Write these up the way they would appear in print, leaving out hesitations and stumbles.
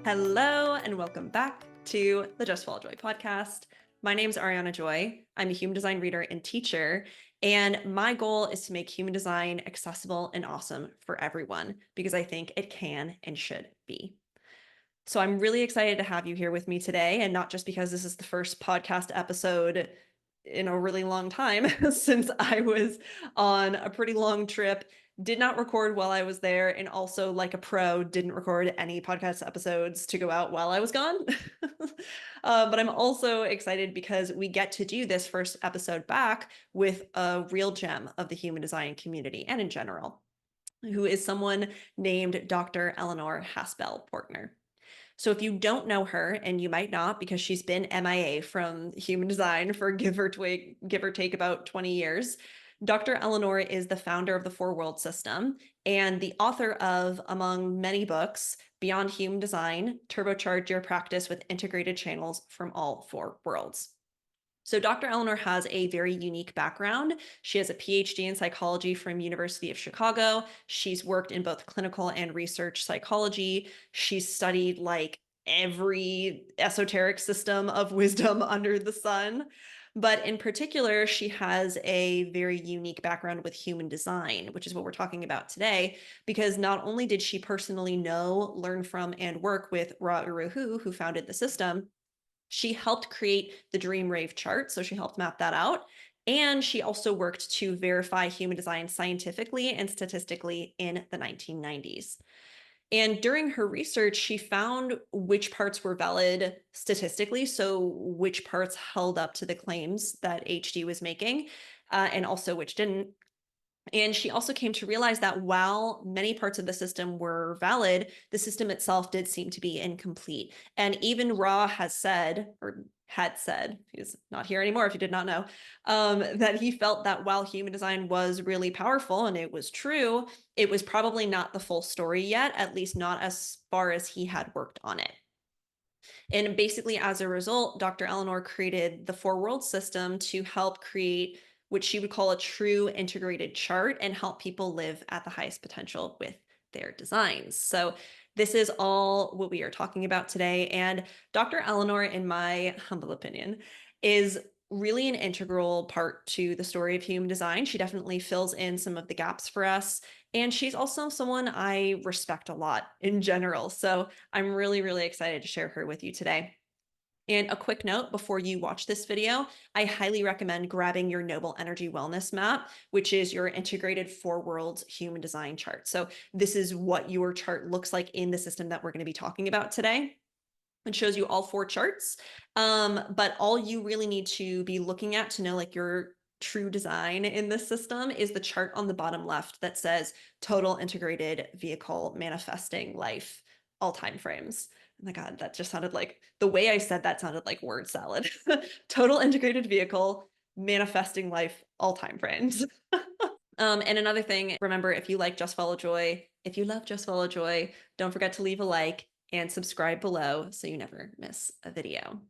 Hello and welcome back to the Just Follow Joy podcast. My name is Ariana Joy. I'm a human design reader and teacher, and my goal is to make human design accessible and awesome for everyone because I think it can and should be. So I'm really excited to have you here with me today, and not just because this is the first podcast episode in a really long time since I was on a pretty long trip, did not record while I was there, and also, like a pro, didn't record any podcast episodes to go out while I was gone. But I'm also excited because we get to do this first episode back with a real gem of the human design community and in general, who is someone named Dr. Eleanor-Haspel Portner. So if you don't know her, and you might not because she's been MIA from human design for give or take about 20 years, Dr. Eleanor is the founder of the Four World System and the author of, among many books, Beyond Human Design, Turbocharge Your Practice with Integrated Channels from All Four Worlds. So Dr. Eleanor has a very unique background. She has a Ph.D. in psychology from University of Chicago. She's worked in both clinical and research psychology. She's studied like every esoteric system of wisdom under the sun. But in particular, she has a very unique background with human design, which is what we're talking about today, because not only did she personally know, learn from, and work with Ra Uru Hu, who founded the system, she helped create the Dream Rave chart, so she helped map that out. And she also worked to verify human design scientifically and statistically in the 1990s. And during her research, she found which parts were valid statistically, so which parts held up to the claims that HD was making, and also which didn't. And she also came to realize that while many parts of the system were valid, the system itself did seem to be incomplete. And even Ra has said, or had said, he's not here anymore if you did not know, that he felt that while human design was really powerful and it was true, it was probably not the full story yet, at least not as far as he had worked on it. And basically, as a result, Dr. Eleanor created the Four World System to help create what she would call a true integrated chart and help people live at the highest potential with their designs. So this is all what we are talking about today. And Dr. Eleanor, in my humble opinion, is really an integral part to the story of human design. She definitely fills in some of the gaps for us. And she's also someone I respect a lot in general. So I'm really, really excited to share her with you today. And a quick note before you watch this video, I highly recommend grabbing your Noble Energy Wellness Map, which is your integrated Four Worlds human design chart. So this is what your chart looks like in the system that we're going to be talking about today. It shows you all four charts, but all you really need to be looking at to know like your true design in this system is the chart on the bottom left that says total integrated vehicle manifesting life, all time frames. Oh my God, that just sounded like, the way I said that sounded like word salad. Total integrated vehicle manifesting life, all time frames. And another thing, remember, if you like Just Follow Joy, if you love Just Follow Joy, don't forget to leave a like and subscribe below so you never miss a video.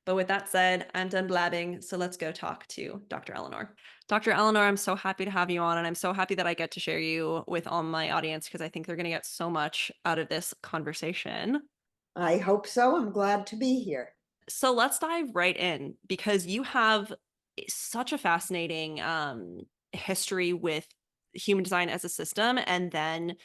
But with that said, I'm done blabbing, so let's go talk to Dr. Eleanor. Dr. Eleanor, I'm so happy to have you on, and I'm so happy that I get to share you with all my audience because I think they're going to get so much out of this conversation. I hope so. I'm glad to be here. So let's dive right in because you have such a fascinating history with human design as a system, and then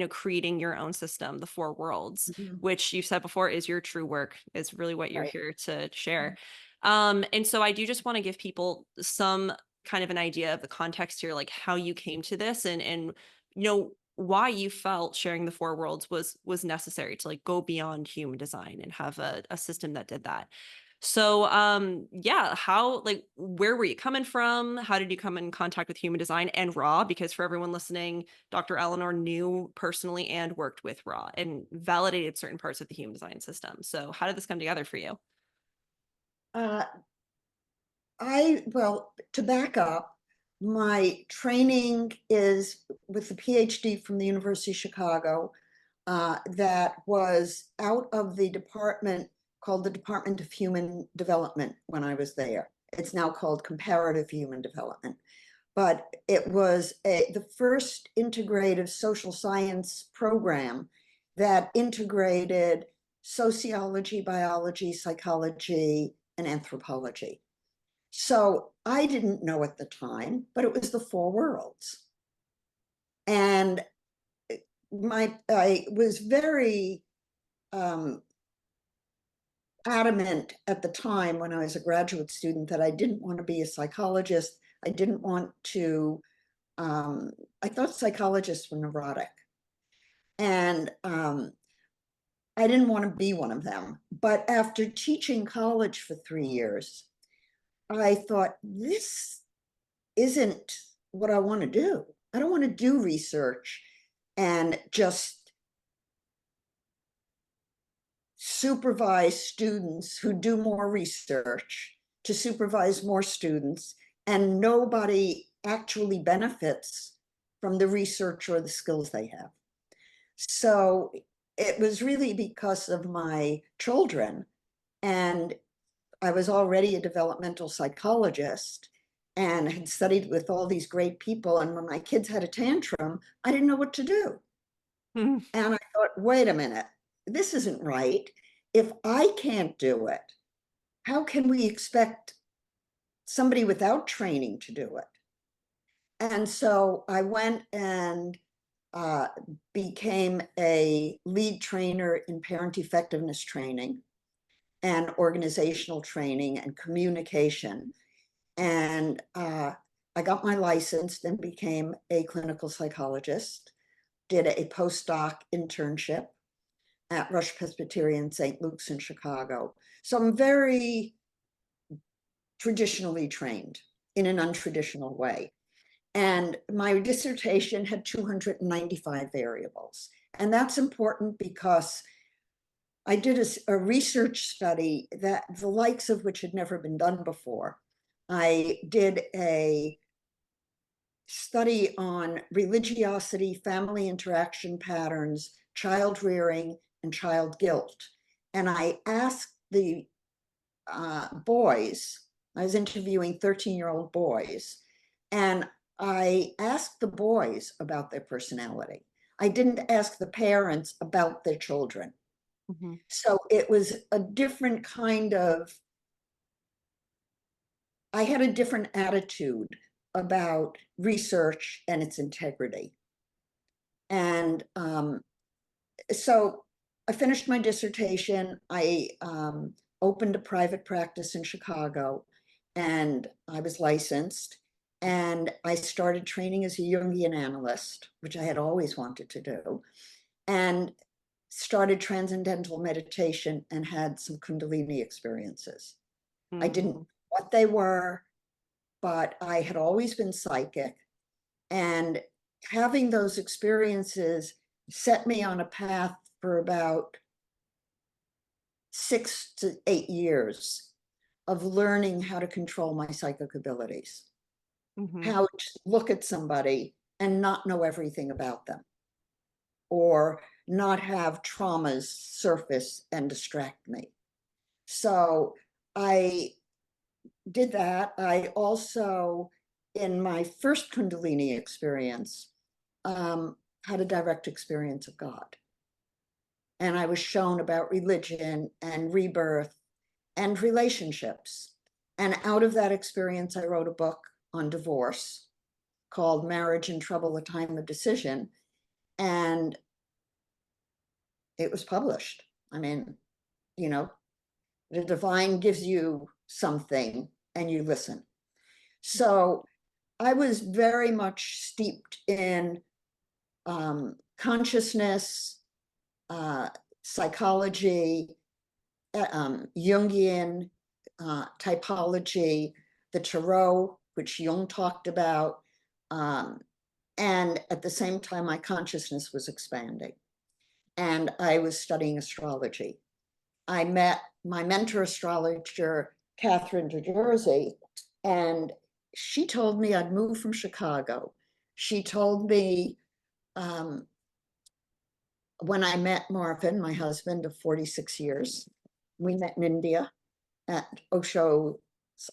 creating your own system, the Four Worlds, which you've said before is your true work, is really what you're here to share. And so I do just want to give people some kind of an idea of the context here, like how you came to this, and why you felt sharing the Four Worlds was necessary to like go beyond human design and have a system that did that. So yeah, how, like, where were you coming from? How did you come in contact with human design and Ra? Because for everyone listening, Dr. Eleanor knew personally and worked with Ra and validated certain parts of the human design system. So how did this come together for you? Well, to back up, my training is with the PhD from the University of Chicago, that was out of the department called the Department of Human Development when I was there. It's now called Comparative Human Development. But it was the first integrative social science program that integrated sociology, biology, psychology, and anthropology. So I didn't know at the time, but it was the four worlds. And I was very adamant at the time when I was a graduate student that I didn't want to be a psychologist. I didn't want to, I thought psychologists were neurotic. And I didn't want to be one of them. But after teaching college for 3 years, I thought, this isn't what I want to do. I don't want to do research and just supervise students who do more research to supervise more students, and nobody actually benefits from the research or the skills they have. So it was really because of my children, and I was already a developmental psychologist and had studied with all these great people. And when my kids had a tantrum, I didn't know what to do. Mhm. And I thought, wait a minute, this isn't right. If I can't do it, how can we expect somebody without training to do it? And so I went and uh, became a lead trainer in parent effectiveness training and organizational training and communication. And I got my license, then became a clinical psychologist, did a postdoc internship at Rush Presbyterian St. Luke's in Chicago. So I'm very traditionally trained in an untraditional way. And my dissertation had 295 variables. And that's important because I did a research study that the likes of which had never been done before. I did a study on religiosity, family interaction patterns, child rearing, and child guilt. And I asked the boys, I was interviewing 13-year-old boys, and I asked the boys about their personality. I didn't ask the parents about their children. Mhm. So it was a different kind of, I had a different attitude about research and its integrity. And so I finished my dissertation. I opened a private practice in Chicago, and I was licensed. And I started training as a Jungian analyst, which I had always wanted to do, and started transcendental meditation and had some Kundalini experiences. I didn't know Mhm. what they were, but I had always been psychic. And having those experiences set me on a path for about 6 to 8 years of learning how to control my psychic abilities, Mhm. how to look at somebody and not know everything about them, or not have traumas surface and distract me. So I did that. I also, in my first Kundalini experience, had a direct experience of God. And I was shown about religion and rebirth and relationships. And out of that experience, I wrote a book on divorce called Marriage in Trouble, A Time of Decision. And it was published. I mean, you know, the divine gives you something and you listen. So I was very much steeped in consciousness, psychology, Jungian typology, the tarot, which Jung talked about. Um, and at the same time, my consciousness was expanding. And I was studying astrology. I met my mentor astrologer, Catherine DeJersey, and she told me I'd move from Chicago. She told me when I met Marvin, my husband of 46 years, we met in India at Osho's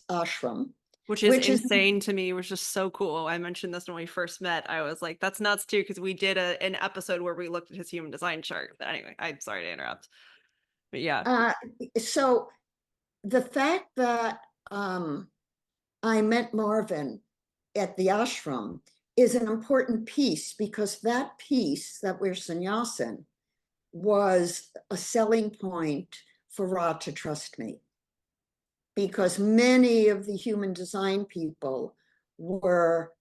ashram, Which is which is, insane to me, which is so cool. I mentioned this when we first met. I was like, that's nuts too, because we did an episode where we looked at his human design chart. But anyway, I'm sorry to interrupt. Yeah. Uh, so the fact that I met Marvin at the ashram is an important piece, because that piece that we're sannyasin was a selling point for Ra to trust me, because many of the human design people were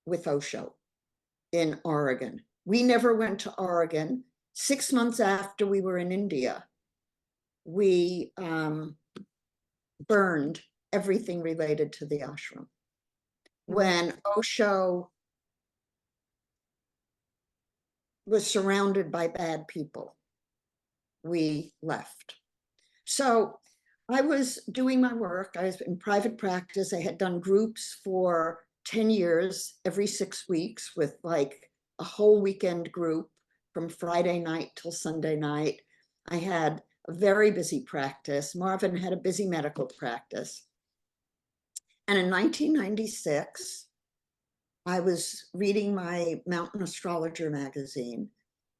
with Osho in Oregon. We never went to Oregon. 6 months after we were in India, we burned everything related to the ashram. When Osho was surrounded by bad people, we left. So I was doing my work. I was in private practice. I had done groups for 10 years, every 6 weeks, with like a whole weekend group from Friday night till Sunday night. I had a very busy practice. Marvin had a busy medical practice. And in 1996, I was reading my Mountain Astrologer magazine,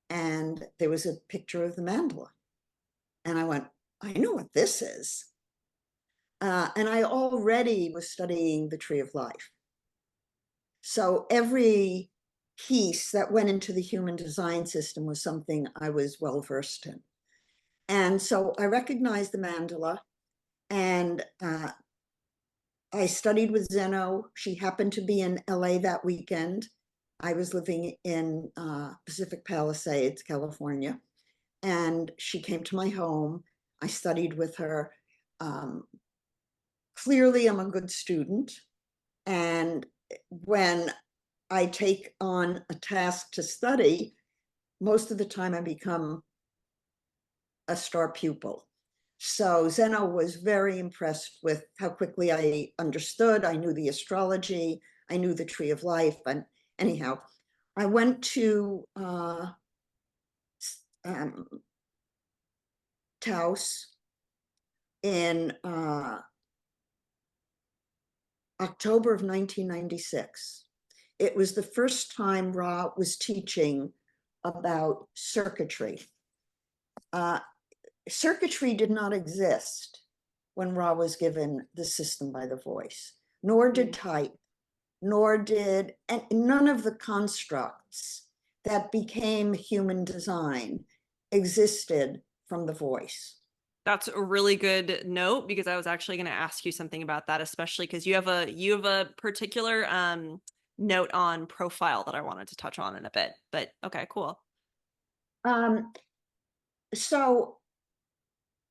and there was a picture of the mandala. And I went, I know what this is. And I already was studying the Tree of Life. So every piece that went into the human design system was something I was well versed in. And so I recognized the mandala, and I studied with Zeno. She happened to be in LA that weekend. I was living in Pacific Palisades, California, and she came to my home. I studied with her. Clearly, I'm a good student. And when I take on a task to study, most of the time I become a star pupil. So Zeno was very impressed with how quickly I understood. I knew the astrology, I knew the Tree of Life. And anyhow, I went to Taos in October of 1996. It was the first time Ra was teaching about circuitry. Circuitry did not exist when Ra was given the system by the voice, nor did type, nor did, and none of the constructs that became human design existed from the voice. That's a really good note, because I was actually going to ask you something about that, especially because you have a particular note on profile that I wanted to touch on in a bit. But okay, cool. Um, so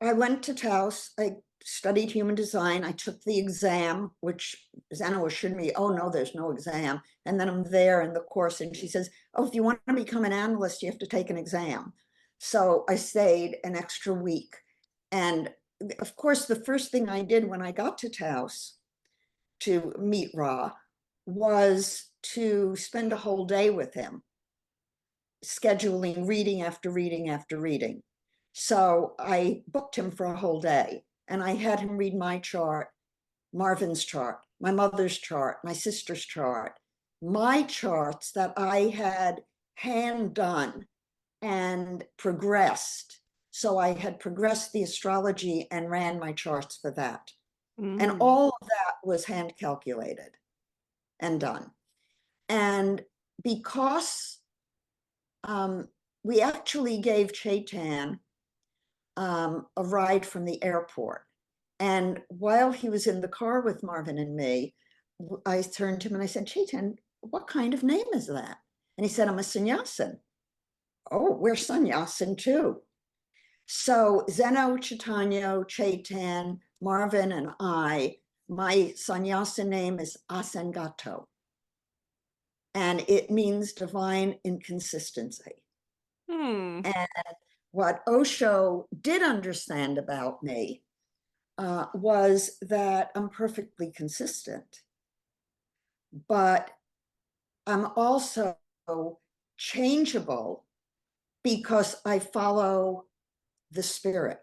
I went to Taos. I studied human design. I took the exam, which Zeno assured me, oh no, there's no exam. And then I'm there in the course, and she says, oh, if you want to become an analyst, you have to take an exam. So I stayed an extra week. And of course, the first thing I did when I got to Taos to meet Ra was to spend a whole day with him, scheduling reading after reading after reading. So I booked him for a whole day, and I had him read my chart, Marvin's chart, my mother's chart, my sister's chart, my charts that I had hand done and progressed. So I had progressed the astrology and ran my charts for that. And all of that was hand calculated and done. And because we actually gave Chetan a ride from the airport. And while he was in the car with Marvin and me, I turned to him and I said, Chetan, what kind of name is that? And he said, I'm a sannyasin. Oh, we're sannyasin too. So Zeno, Chaitanya, Chetan, Marvin, and I, my sannyasin name is Asangato. And it means divine inconsistency. Hmm. And what Osho did understand about me was that I'm perfectly consistent, but I'm also changeable because I follow the spirit.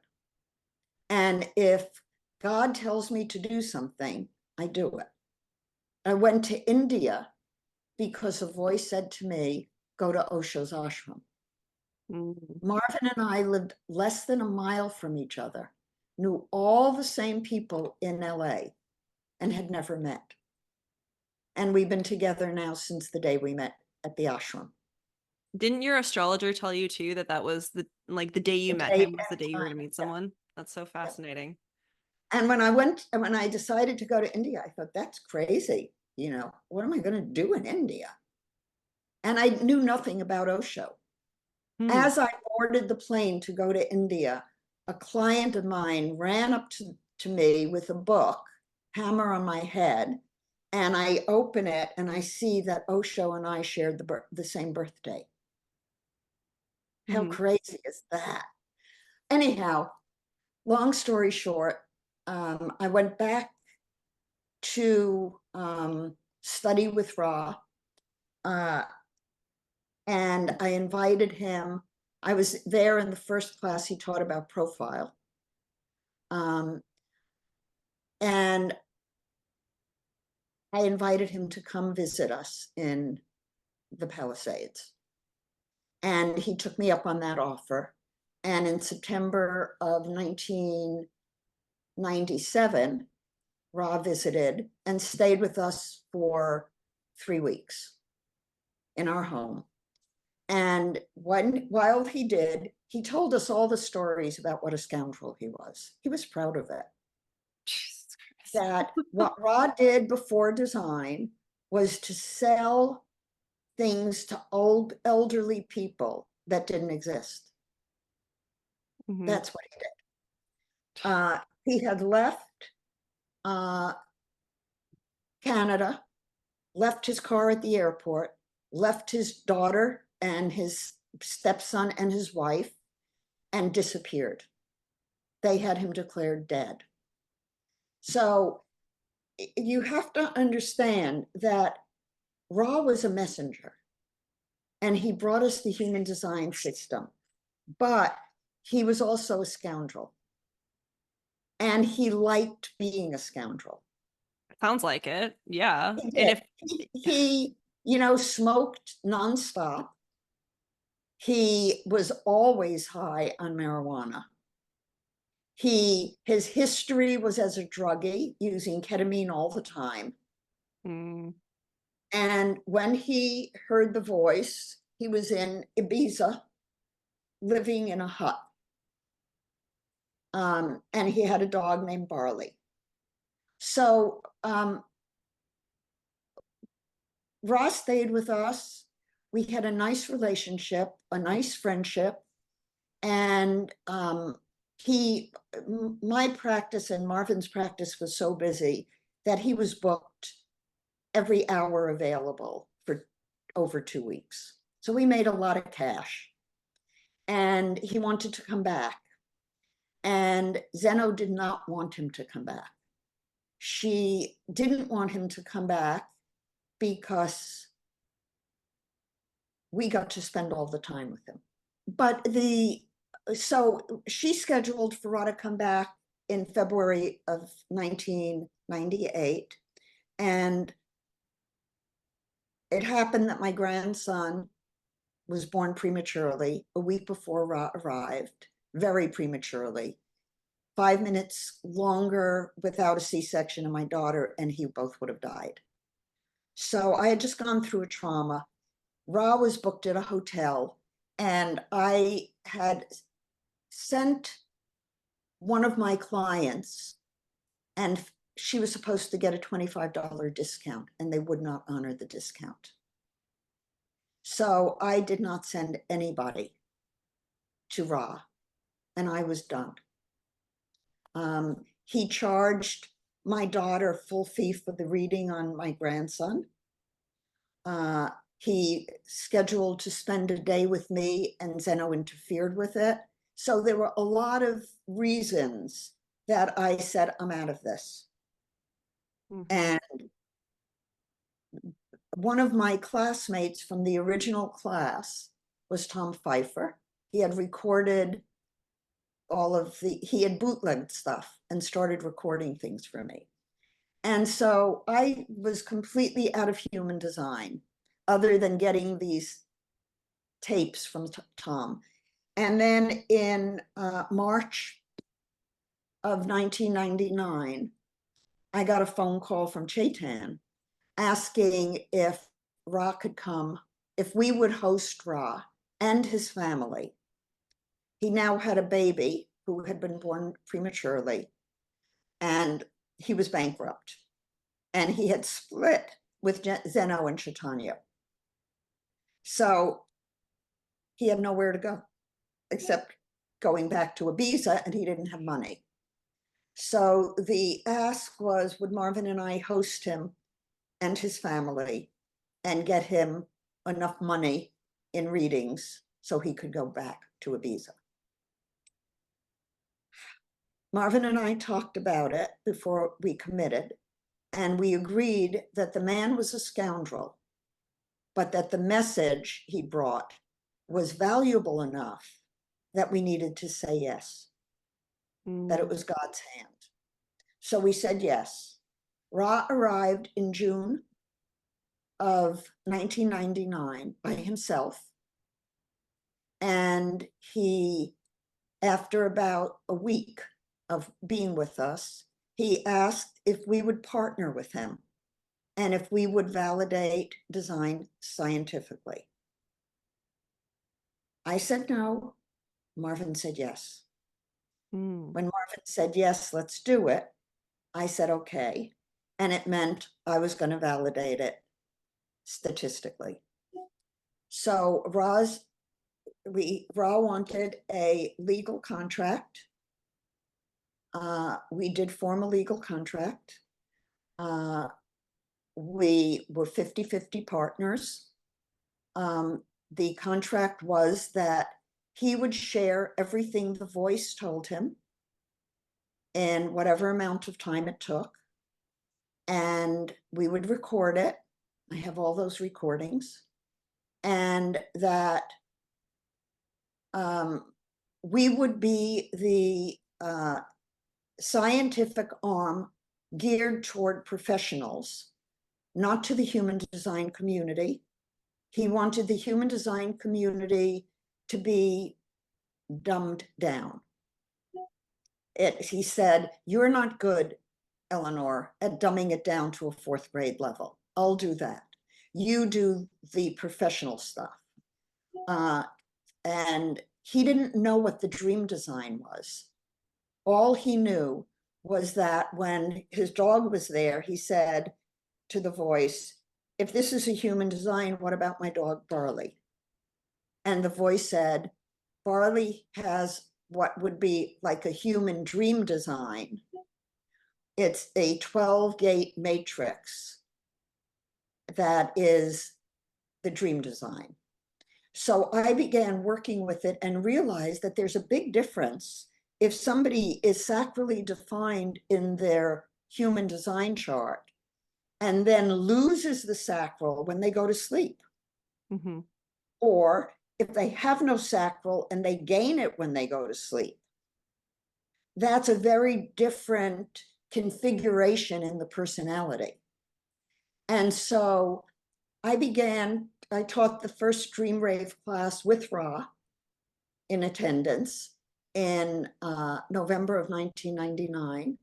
And if God tells me to do something, I do it. I went to India because a voice said to me, go to Osho's ashram. Mm. Marvin and I lived less than a mile from each other, knew all the same people in LA, and had never met. And we've been together now since the day we met at the ashram. Didn't your astrologer tell you too that that was the day you The met day him was the day you were and going to meet time. someone? That's so Yeah. fascinating. And when I decided to go to India, I thought, that's crazy. What am I going to do in India? And I knew nothing about Osho. Hmm. As I boarded the plane to go to India, a client of mine ran up to me with a book, hammer on my head, and I open it and I see that Osho and I shared the same birthday. How Hmm. crazy is that? Anyhow, long story short, I went back to study with Ra, uh, and I invited him. I was there in the first class he taught about profile. Um, and I invited him to come visit us in the Palisades. And he took me up on that offer. And in September of 1997, Ra visited and stayed with us for 3 weeks in our home. And while he did, he told us all the stories about what a scoundrel he was. He was proud of it. Jesus Christ. That what Ra did before design was to sell things to old elderly people that didn't exist. Hmm. That's what he did. He had left uh, Canada, left his car at the airport, left his daughter and his stepson and his wife, and disappeared. They had him declared dead. So you have to understand that Ra was a messenger, and he brought us the human design system, but he was also a scoundrel, and he liked being a scoundrel. Sounds like it. Yeah. He And did. if He smoked nonstop. He was always high on marijuana. His history was as a druggie, using ketamine all the time. mm, And when he heard the voice, he was in Ibiza, living in a hut. And he had a dog named Barley. So Ross stayed with us. We had a nice relationship, a nice friendship. And my practice and Marvin's practice was so busy that he was booked every hour available for over 2 weeks. So we made a lot of cash. And he wanted to come back. And Zeno did not want him to come back. She didn't want him to come back because we got to spend all the time with him. But so she scheduled for Ra to come back in February of 1998. And it happened that my grandson was born prematurely a week before Ra arrived, very prematurely. 5 minutes longer without a C-section, and my daughter and he both would have died. So I had just gone through a trauma. Ra was booked at a hotel, and I had sent one of my clients, and she was supposed to get a $25 discount, and they would not honor the discount. So I did not send anybody to Ra, and I was done. He charged my daughter full fee for the reading on my grandson. He scheduled to spend a day with me, and Zeno interfered with it. So there were a lot of reasons that I said, I'm out of this. mhm. And one of my classmates from the original class was Tom Pfeiffer. He had recorded he had bootlegged stuff and started recording things for me. And so I was completely out of human design, other than getting these tapes from Tom. And then in March of 1999, I got a phone call from Chetan asking if Ra could come, if we would host Ra and his family. He now had a baby who had been born prematurely, and he was bankrupt. And he had split with Zeno and Chaitanya. So he had nowhere to go except going back to Ibiza, and he didn't have money. So the ask was, would Marvin and I host him and his family and get him enough money in readings so he could go back to Ibiza? Marvin and I talked about it before we committed, and we agreed that the man was a scoundrel, but that the message he brought was valuable enough that we needed to say yes, that it was God's hand. So we said yes. Ra arrived in June of 1999 by himself. And he, after about a week of being with us, he asked if we would partner with him and if we would validate design scientifically. I said no. Marvin said yes. When Marvin said yes, let's do it, I said okay. And it meant I was going to validate it statistically. So Ra wanted a legal contract. We did form a legal contract. We were 50-50 partners. The contract was that he would share everything the voice told him in whatever amount of time it took, and we would record it. I have all those recordings. And that we would be the scientific arm geared toward professionals, not to the human design community. He wanted the human design community to be dumbed down. He said, you're not good, Eleanor, at dumbing it down to a 4th grade level. I'll do that. You do the professional stuff. And he didn't know what the dream design was. All he knew was that when his dog was there, he said to the voice, if this is a human design, what about my dog Barley? And the voice said, Barley has what would be like a human dream design. It's a 12-gate matrix that is the dream design. So I began working with it and realized that there's a big difference if somebody is sacrally defined in their human design chart and then loses the sacral when they go to sleep. Or if they have no sacral and they gain it when they go to sleep. That's a very different configuration in the personality. And so I taught the first Dream Rave class with Ra in attendance in November of 1999.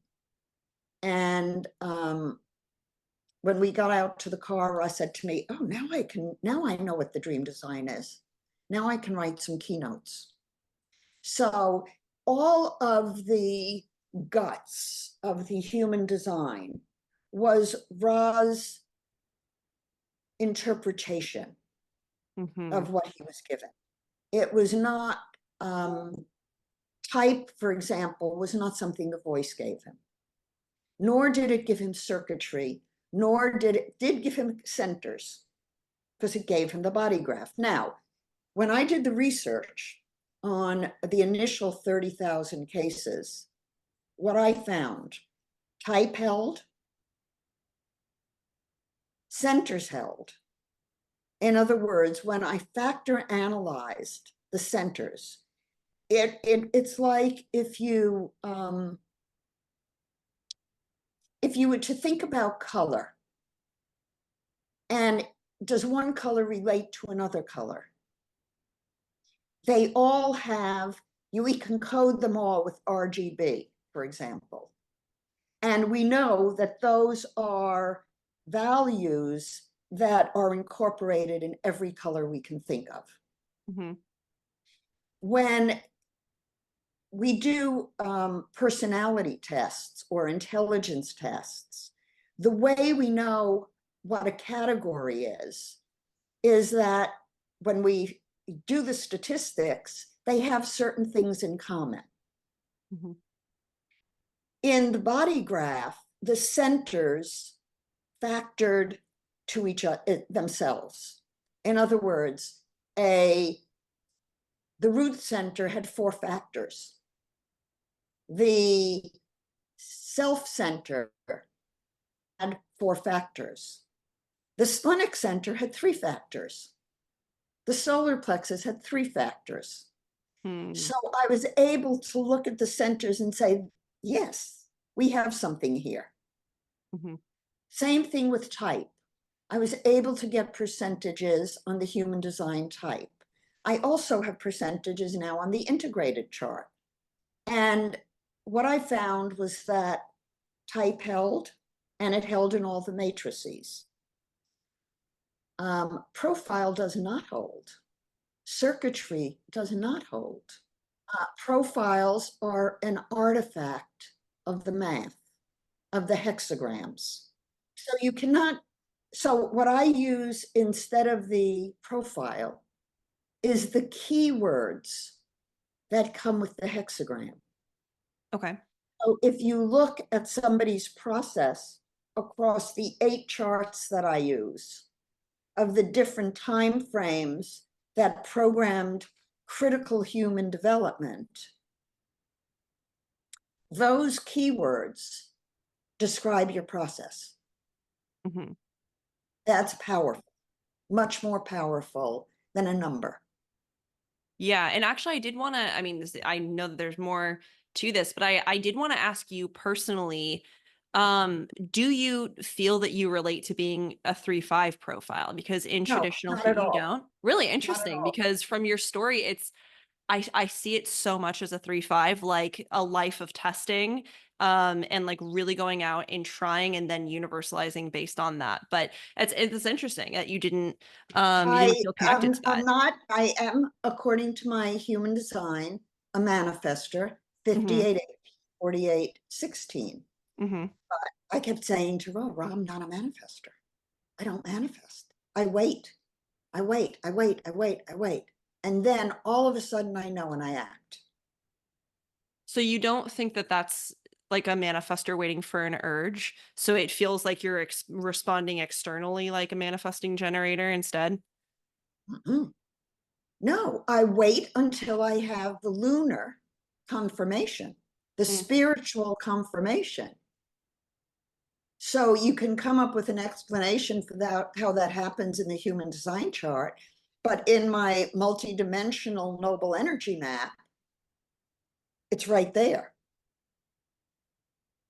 And when we got out to the car, Ra said to me, oh, now I know what the dream design is. Now I can write some keynotes. So all of the guts of the human design was Ra's interpretation of what he was given. It was not, type, for example, was not something the voice gave him, nor did it give him circuitry, nor did it give him centers, because it gave him the body graph. Now, when I did the research on the initial 30,000 cases, what I found, type held, centers held. In other words, when I factor analyzed the centers, it's like if you were to think about color, and does one color relate to another color? they all have, we can code them all with RGB, for example. And we know that those are values that are incorporated in every color we can think of. Mm-hmm. When we do personality tests or intelligence tests, the way we know what a category is that when we do the statistics, they have certain things in common. Mm-hmm. In the body graph, the centers factored to each other themselves. In other words, the root center had 4 factors. The self center had 4 factors. The splenic center had 3 factors. The solar plexus had 3 factors. Mm-hmm. So I was able to look at the centers and say, yes, we have something here. Mm-hmm. Same thing with type. I was able to get percentages on the human design type. I also have percentages now on the integrated chart. And what I found was that type held, and it held in all the matrices. Profile does not hold. Circuitry does not hold. Profiles are an artifact of the math, of the hexagrams. So you cannot, so what I use instead of the profile is the keywords that come with the hexagram. Okay. So if you look at somebody's process across the 8 charts that I use of the different time frames that programmed critical human development, those keywords describe your process. Mm-hmm. That's powerful, much more powerful than a number. Yeah, and actually I did want to, I mean, I know that there's more to this, but I did want to ask you personally, do you feel that you relate to being a 3-5 profile? Because in No, traditional not at you all. don't. Really Not at interesting, all. because from your story, I see it so much as a 3-5, like a life of testing, and like really going out and trying and then universalizing based on that. But it's interesting that you didn't feel connected to I'm that. not, I am, according to my human design, a manifester, Mm-hmm. 58, 48, 16. Mm-hmm. I kept saying to Ra, I'm not a manifester. I don't manifest. I wait. I wait. I wait. I wait. I wait. And then all of a sudden I know and I act. So you don't think that that's like a manifestor waiting for an urge? So it feels like you're responding externally like a manifesting generator instead? Mm-mm. No, I wait until I have the lunar confirmation, the Mm. spiritual confirmation. So you can come up with an explanation for that, how that happens in the human design chart. But in my multidimensional noble energy map, it's right there.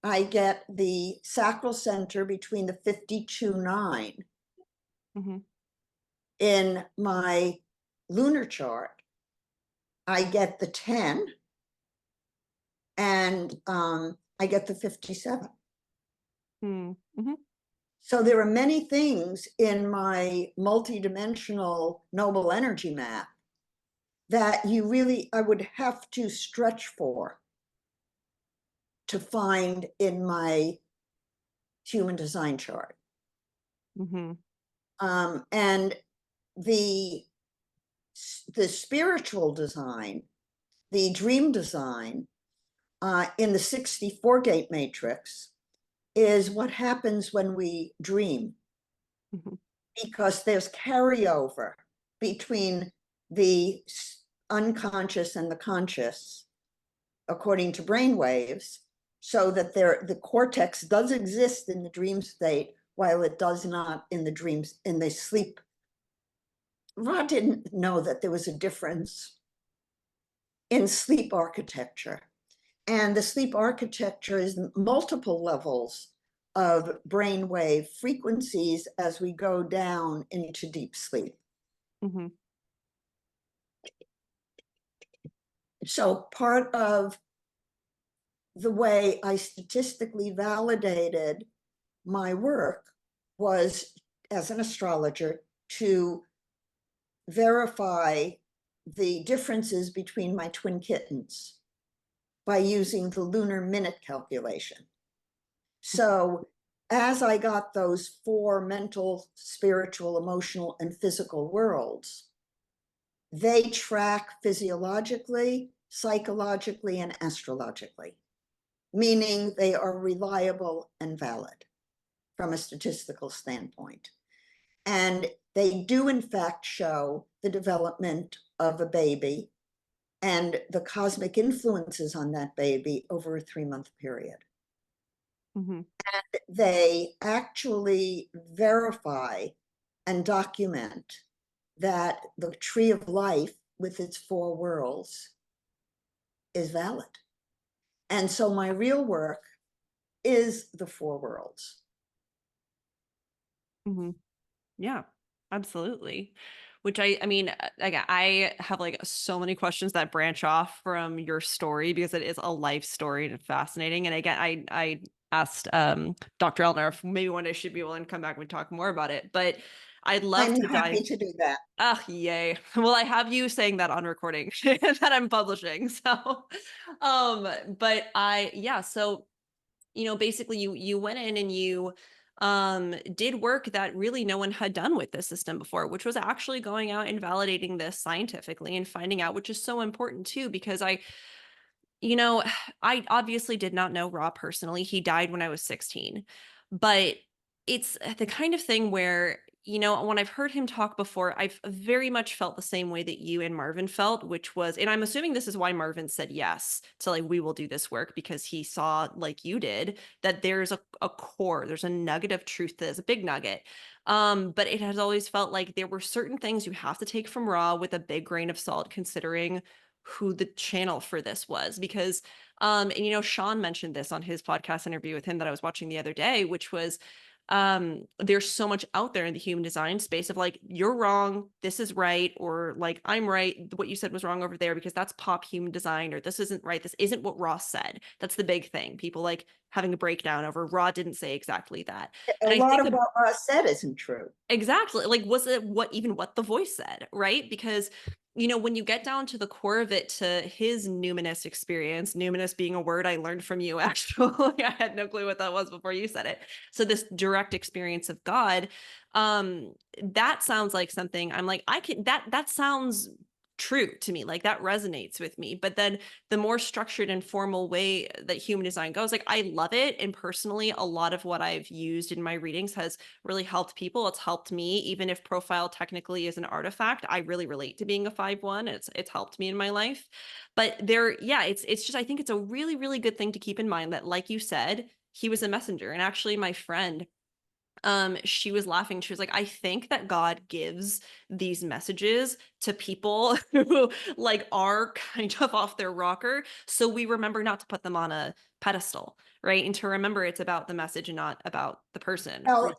I get the sacral center between the 52-9 Mm-hmm. in my lunar chart. I get the 10 and I get the 57. Mm-hmm. So there are many things in my multidimensional noble energy map that I would have to stretch for to find in my human design chart. Mm-hmm. And the spiritual design, the dream design in the 64 gate matrix is what happens when we dream, Mm-hmm. because there's carryover between the unconscious and the conscious according to brain waves, so that the cortex does exist in the dream state while it does not in the dreams, in the sleep. Ra didn't know that there was a difference in sleep architecture. And the sleep architecture is multiple levels of brainwave frequencies as we go down into deep sleep. Mm-hmm. So part of the way I statistically validated my work was, as an astrologer, to verify the differences between my twin kittens by using the lunar minute calculation. So as I got those 4 mental, spiritual, emotional, and physical worlds, they track physiologically, psychologically, and astrologically, meaning they are reliable and valid from a statistical standpoint. And they do, in fact, show the development of a baby and the cosmic influences on that baby over a 3-month period. Mm-hmm. And they actually verify and document that the tree of life with its 4 worlds is valid. And so my real work is the 4 worlds. Mm-hmm. Yeah, absolutely. Which I mean, like I have like so many questions that branch off from your story because it is a life story and fascinating. And again, I asked Dr. Elner if maybe one day she'd be willing to come back and talk more about it. But I'd love I'm to happy dive. to do that. Ah, yay. Well, I have you saying that on recording that I'm publishing. So but yeah, so basically you went in and you did work that really no one had done with this system before, which was actually going out and validating this scientifically and finding out, which is so important too, because you know, I obviously did not know Ra personally. He died when I was 16. But it's the kind of thing where, when I've heard him talk before, I've very much felt the same way that you and Marvin felt, which was, and I'm assuming this is why Marvin said yes to like, we will do this work because he saw, like you did, that there's a core, there's a nugget of truth to this, a big nugget. But it has always felt like there were certain things you have to take from Ra with a big grain of salt, considering who the channel for this was, because and Sean mentioned this on his podcast interview with him that I was watching the other day, which was there's so much out there in the human design space of like, you're wrong, this is right, or like, I'm right, what you said was wrong over there because that's pop human design, or this isn't right, this isn't what Ross said. That's the big thing, people like having a breakdown over Ra didn't say exactly that. A And I lot think of what Ross said isn't true. exactly. Like, was it what the voice said, right? Because, when you get down to the core of it, to his numinous experience, numinous being a word I learned from you, actually, I had no clue what that was before you said it. So this direct experience of God, that sounds like something I'm like, that sounds true to me. Like that resonates with me. But then the more structured and formal way that human design goes, like I love it. And personally, a lot of what I've used in my readings has really helped people. It's helped me, even if profile technically is an artifact. I really relate to being a 5/1. It's helped me in my life. But it's just, I think it's a really, really good thing to keep in mind that, like you said, he was a messenger. And actually, my friend, she was laughing. She was like, I think that God gives these messages to people who like are kind of off their rocker, so we remember not to put them on a pedestal, right? And to remember it's about the message and not about the person. Well,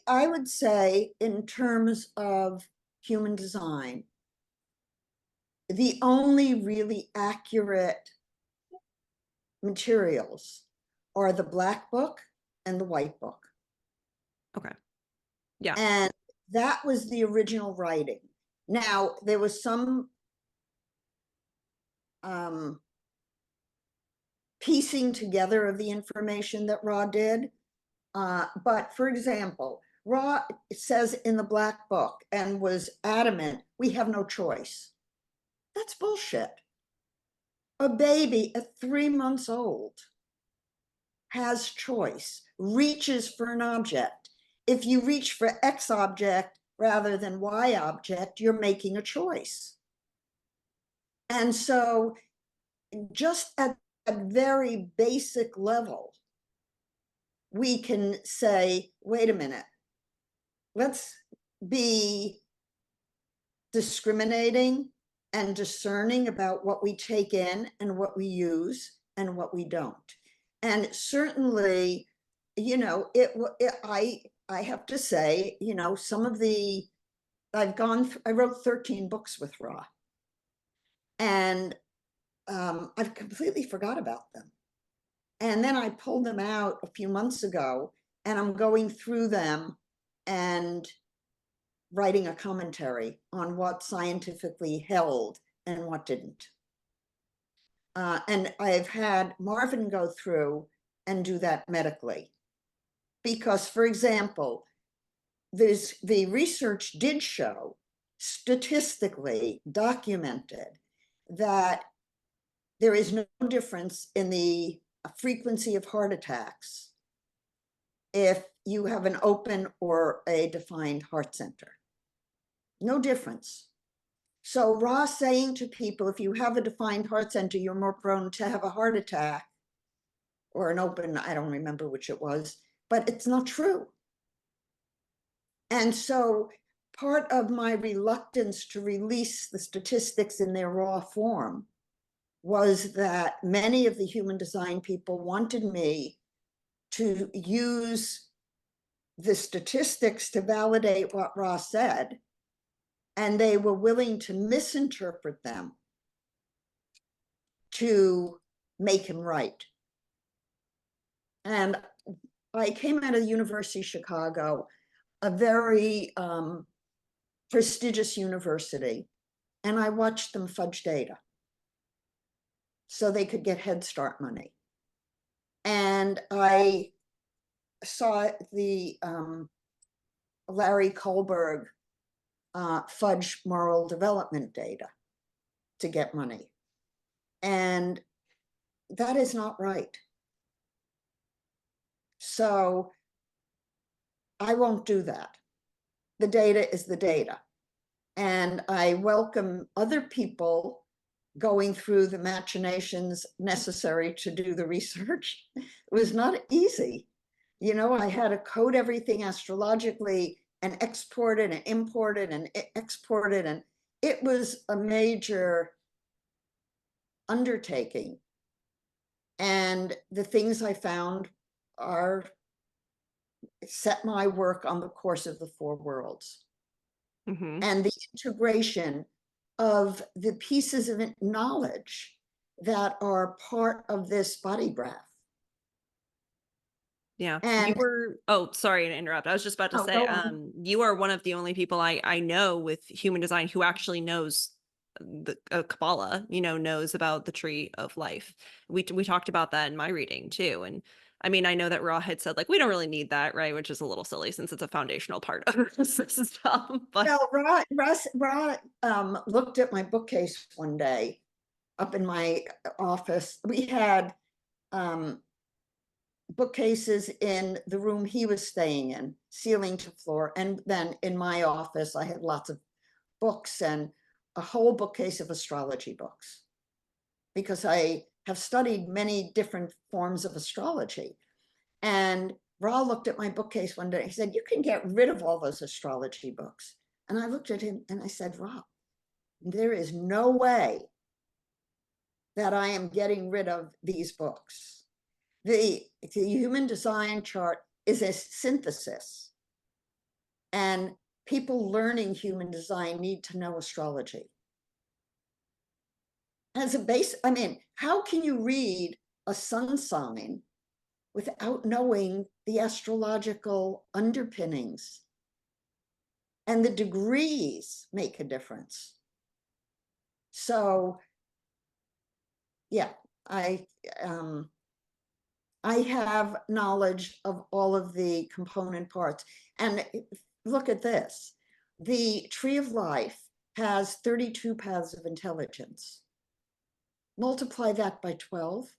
I would say, in terms of human design, the only really accurate materials are the Black Book and the White Book. Okay. Yeah. And that was the original writing. Now, there was some piecing together of the information that Ra did. But for example, Ra says in the Black Book, and was adamant, we have no choice. That's bullshit. A baby at 3 months old has choice, reaches for an object. If you reach for X object rather than Y object, you're making a choice. And so just at a very basic level, we can say, wait a minute, let's be discriminating and discerning about what we take in and what we use and what we don't. And certainly, I have to say, some of the, I wrote 13 books with Ra. And I've completely forgot about them. And then I pulled them out a few months ago, and I'm going through them and writing a commentary on what scientifically held and what didn't. And I've had Marvin go through and do that medically. Because, for example, the research did show, statistically documented, that there is no difference in the frequency of heart attacks if you have an open or a defined heart center. No difference. So Ra saying to people, if you have a defined heart center, you're more prone to have a heart attack, or an open, I don't remember which it was, but it's not true. And so part of my reluctance to release the statistics in their raw form was that many of the human design people wanted me to use the statistics to validate what Ra said, and they were willing to misinterpret them to make him right. And I came out of the University of Chicago, a very prestigious university, and I watched them fudge data so they could get Head Start money. And I saw the Larry Kohlberg fudge moral development data to get money. And that is not right. So I won't do that. The data is the data. And I welcome other people going through the machinations necessary to do the research. It was not easy. You know, I had to code everything astrologically and export it and import it and export it. And it was a major undertaking. And the things I found are set my work on the course of the four worlds. Mm-hmm. And the integration of the pieces of knowledge that are part of this body graph. Yeah. And oh, sorry to interrupt. I was just about to say, you are one of the only people I know with human design who actually knows the Kabbalah, knows about the tree of life. We talked about that in my reading too. And I mean, I know that Ra had said, like, we don't really need that, right? Which is a little silly since it's a foundational part of the system. But well, Ra looked at my bookcase one day up in my office. We had bookcases in the room he was staying in, ceiling to floor. And then in my office, I had lots of books and a whole bookcase of astrology books, because I have studied many different forms of astrology. And Ra looked at my bookcase one day. He said, "You can get rid of all those astrology books." And I looked at him and I said, "Ra, there is no way that I am getting rid of these books. The human design chart is a synthesis, and people learning human design need to know astrology. As a base, I mean, how can you read a sun sign without knowing the astrological underpinnings? And the degrees make a difference. So, yeah, I have knowledge of all of the component parts. And look at this. The tree of life has 32 paths of intelligence. Multiply that by 12,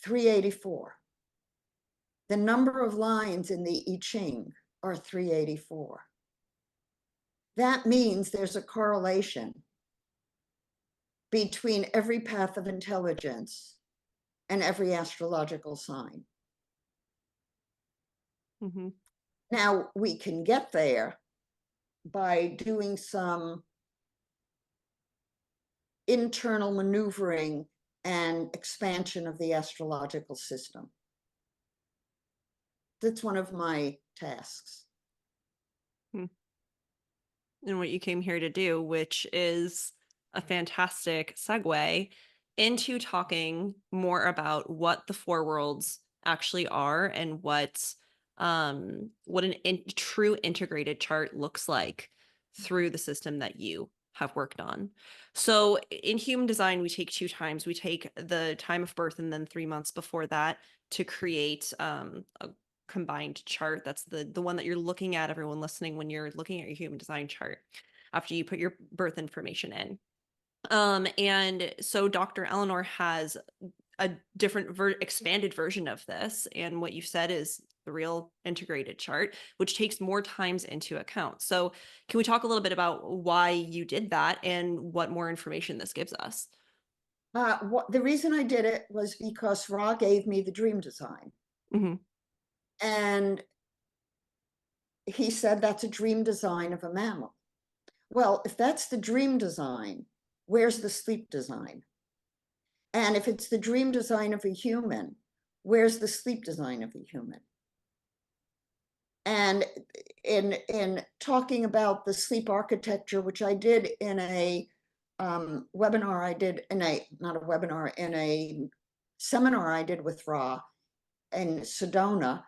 384. The number of lines in the I Ching are 384. That means there's a correlation between every path of intelligence and every astrological sign. mm-hmm. Now, we can get there by doing some internal maneuvering and expansion of the astrological system. That's one of my tasks. And what you came here to do, which is a fantastic segue into talking more about what the four worlds actually are and what true integrated chart looks like through the system that you have worked on. So in human design, we take two times. We take the time of birth and then 3 months before that to create a combined chart. That's the one that you're looking at, everyone listening, when you're looking at your human design chart after you put your birth information in. And so Dr. Eleanor has a different expanded version of this. And what you said is the real integrated chart, which takes more times into account. So can we talk a little bit about why you did that and what more information this gives us? The reason I did it was because Ra gave me the dream design. Mm-hmm. And he said that's a dream design of a mammal. Well, if that's the dream design, where's the sleep design? And if it's the dream design of a human, where's the sleep design of a human? And in talking about the sleep architecture, which I did in a webinar, I did in a, not a webinar, in a seminar I did with Ra in Sedona,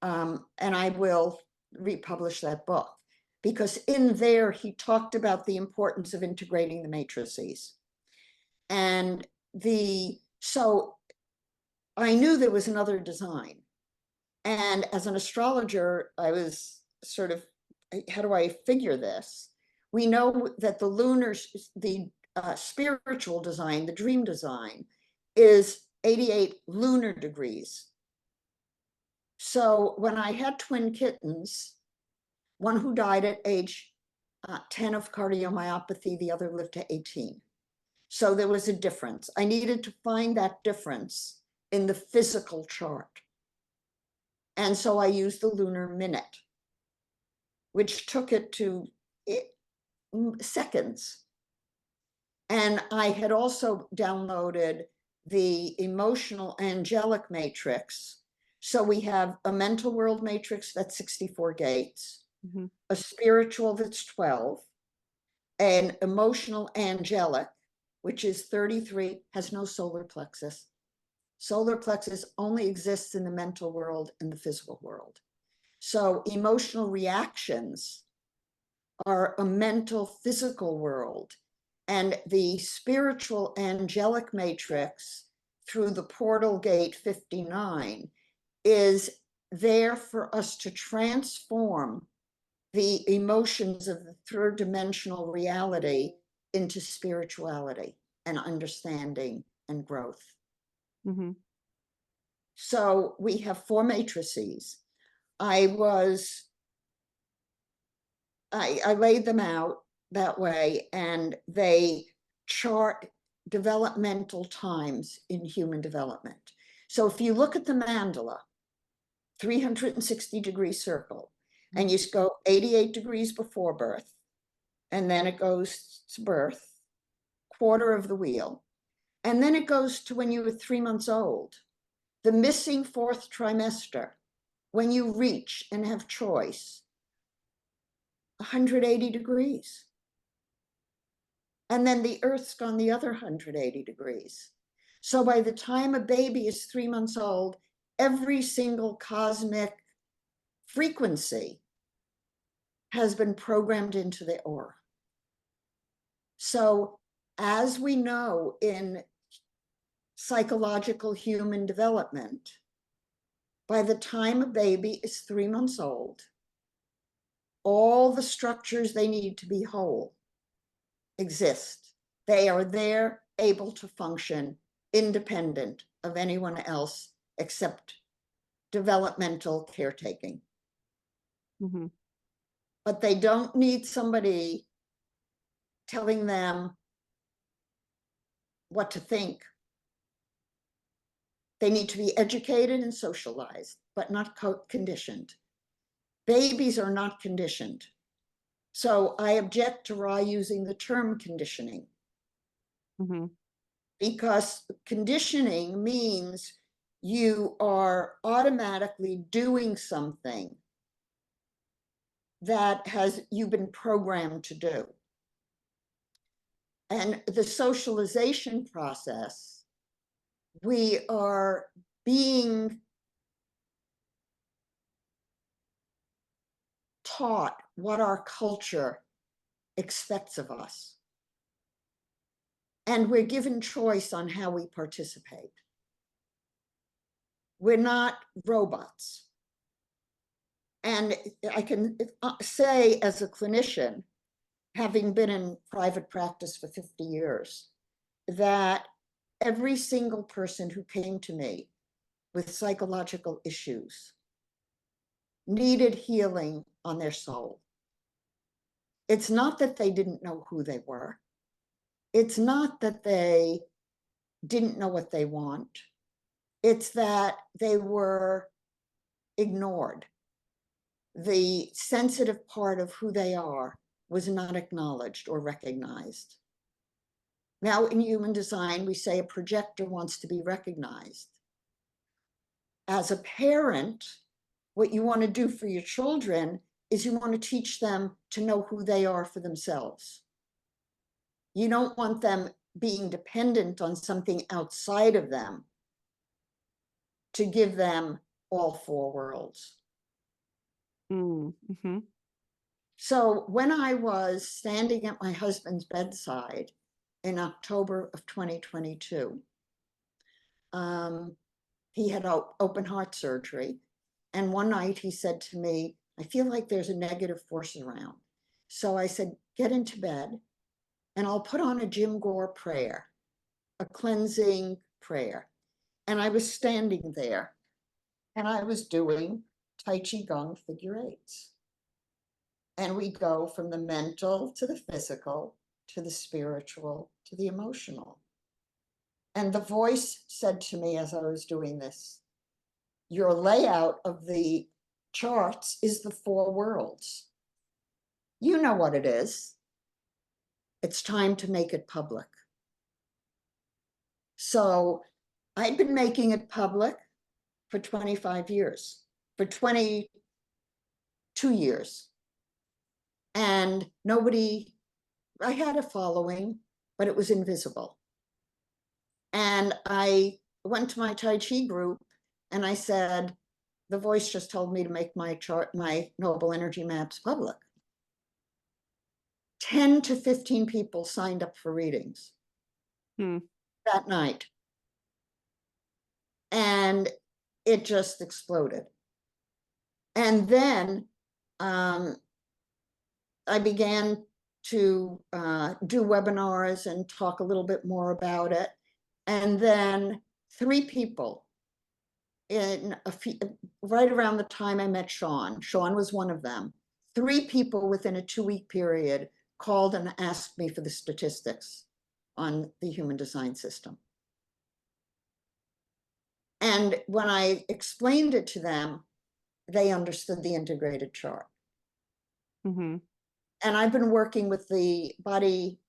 and I will republish that book, because in there he talked about the importance of integrating the matrices. And so I knew there was another design. And as an astrologer, I was sort of, how do I figure this? We know that the spiritual design, the dream design, is 88 lunar degrees. So when I had twin kittens, one who died at age 10 of cardiomyopathy, the other lived to 18. So there was a difference. I needed to find that difference in the physical chart. And so I used the lunar minute, which took it to seconds. And I had also downloaded the emotional angelic matrix. So we have a mental world matrix that's 64 gates, Mm-hmm. a spiritual that's 12, an emotional angelic, which is 33, has no solar plexus. Solar plexus only exists in the mental world and the physical world. So emotional reactions are a mental physical world, and the spiritual angelic matrix through the portal gate 59 is there for us to transform the emotions of the third dimensional reality into spirituality and understanding and growth. Mm-hmm. So we have four matrices. I laid them out that way, and they chart developmental times in human development. So if you look at the mandala, 360-degree circle, and you go 88 degrees before birth, and then it goes to birth, quarter of the wheel, and then it goes to when you were 3 months old, the missing fourth trimester, when you reach and have choice, 180 degrees. And then the Earth's gone the other 180 degrees. So by the time a baby is 3 months old, every single cosmic frequency has been programmed into the aura. So as we know in psychological human development, by the time a baby is 3 months old, all the structures they need to be whole exist. They are there, able to function, independent of anyone else except developmental caretaking. Mm-hmm. But they don't need somebody telling them what to think. They need to be educated and socialized, but not conditioned. Babies are not conditioned. So I object to Ra using the term conditioning. Mm-hmm. Because conditioning means you are automatically doing something that you've been programmed to do. And the socialization process, we are being taught what our culture expects of us. And we're given choice on how we participate. We're not robots. And I can say, as a clinician, having been in private practice for 50 years, that every single person who came to me with psychological issues needed healing on their soul. It's not that they didn't know who they were. It's not that they didn't know what they want. It's that they were ignored. The sensitive part of who they are was not acknowledged or recognized. Now, in human design, we say a projector wants to be recognized. As a parent, what you want to do for your children is you want to teach them to know who they are for themselves. You don't want them being dependent on something outside of them to give them all four worlds. Mm-hmm. So when I was standing at my husband's bedside in October of 2022, he had open heart surgery. And one night he said to me, I feel like there's a negative force around. So I said, get into bed and I'll put on a Jim Gore prayer, a cleansing prayer. And I was standing there and I was doing Tai Chi Gong figure eights. And we go from the mental to the physical, to the spiritual, to the emotional. And the voice said to me as I was doing this, your layout of the charts is the four worlds. You know what it is. It's time to make it public. So I'd been making it public for 25 years, for 22 years. And nobody, I had a following, but it was invisible. And I went to my Tai Chi group and I said, the voice just told me to make my chart, my noble energy maps public. 10 to 15 people signed up for readings that night. And it just exploded. And then I began to do webinars and talk a little bit more about it. And then 3 people in a few, right around the time I met Sean was one of them. 3 people within a 2-week period called and asked me for the statistics on the human design system. And when I explained it to them, they understood the integrated chart. Mm-hmm. And I've been working with the body